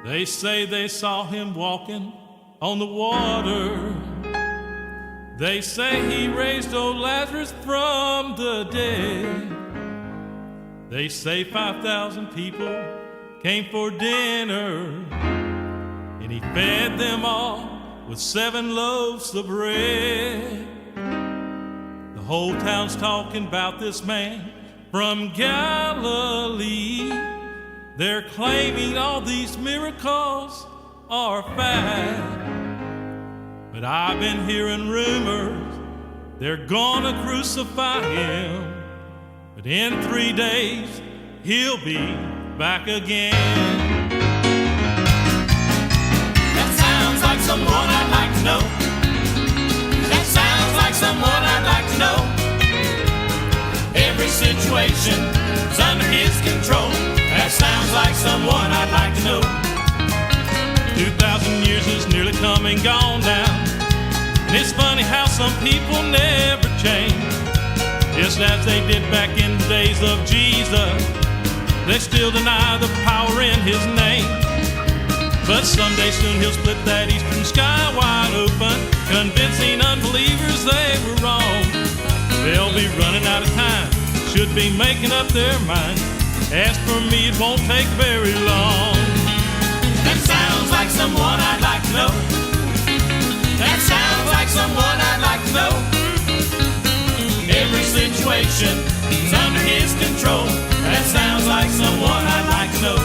They say they saw him walking on the water. They say he raised old Lazarus from the dead. They say 5,000 people came for dinner, and he fed them all with 7 loaves of bread. The whole town's talking about this man from Galilee. They're claiming all these miracles are fact, but I've been hearing rumors they're gonna crucify him, but in 3 days he'll be back again. That sounds like someone I'd like to know. That sounds like someone I'd like to know. Every situation is under his control. That sounds like someone I'd like to know. 2,000 years is nearly come and gone now, and it's funny how some people never change. Just as they did back in the days of Jesus, they still deny the power in his name. But someday soon he'll split that eastern sky wide open, convincing unbelievers they were wrong. They'll be running out of time, should be making up their mind. As for me, it won't take very long. That sounds like someone I'd like to know. That sounds like someone I'd like to know. Every situation is under his control. That sounds like someone I'd like to know.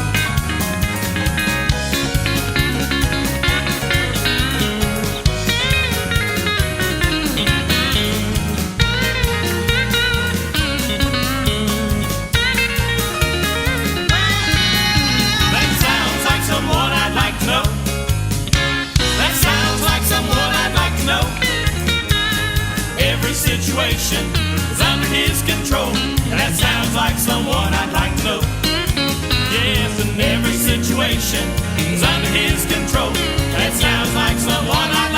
Situation is under his control. That sounds like someone I'd like to know. Yes, and every situation is under his control. That sounds like someone I'd